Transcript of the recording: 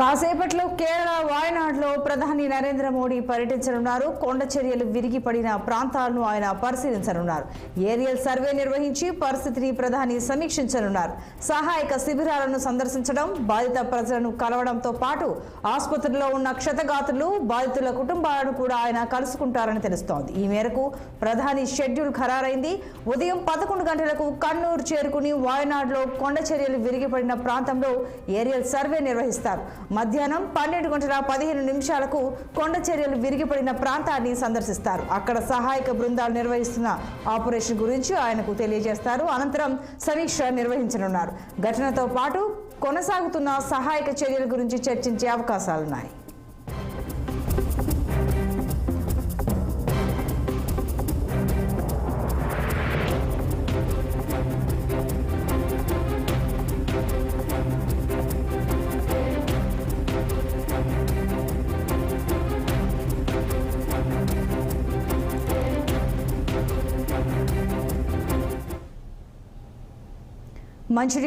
కాసేపట్లో కేరళ వాయనాడ్లో ప్రధాని నరేంద్ర మోడీ పర్యటించనున్నారు. కొండ చర్యలు విరిగిపడిన ప్రాంతాలను ఆయన పరిశీలించనున్నారు. ఏరియల్ సర్వే నిర్వహించి పరిస్థితిని ప్రధాని సమీక్షించనున్నారు. సహాయక శిబిరాలను సందర్శించడం, బాధిత ప్రజలను కలవడంతో పాటు ఆసుపత్రిలో ఉన్న క్షతగాత్రులు, బాధితుల కుటుంబాలను కూడా ఆయన కలుసుకుంటారని తెలుస్తోంది. ఈ మేరకు ప్రధాని షెడ్యూల్ ఖరారైంది. ఉదయం 11 గంటలకు కన్నూరు చేరుకుని వాయనాడ్లో కొండ చర్యలు విరిగిపడిన ప్రాంతంలో ఏరియల్ సర్వే నిర్వహిస్తారు. మధ్యాహ్నం 12:15 కొండ చర్యలు విరిగిపడిన ప్రాంతాన్ని సందర్శిస్తారు. అక్కడ సహాయక బృందాలు నిర్వహిస్తున్న ఆపరేషన్ గురించి ఆయనకు తెలియజేస్తారు. అనంతరం సమీక్ష నిర్వహించనున్నారు. ఘటనతో పాటు కొనసాగుతున్న సహాయక చర్యల గురించి చర్చించే అవకాశాలున్నాయి. మంచిర్యాల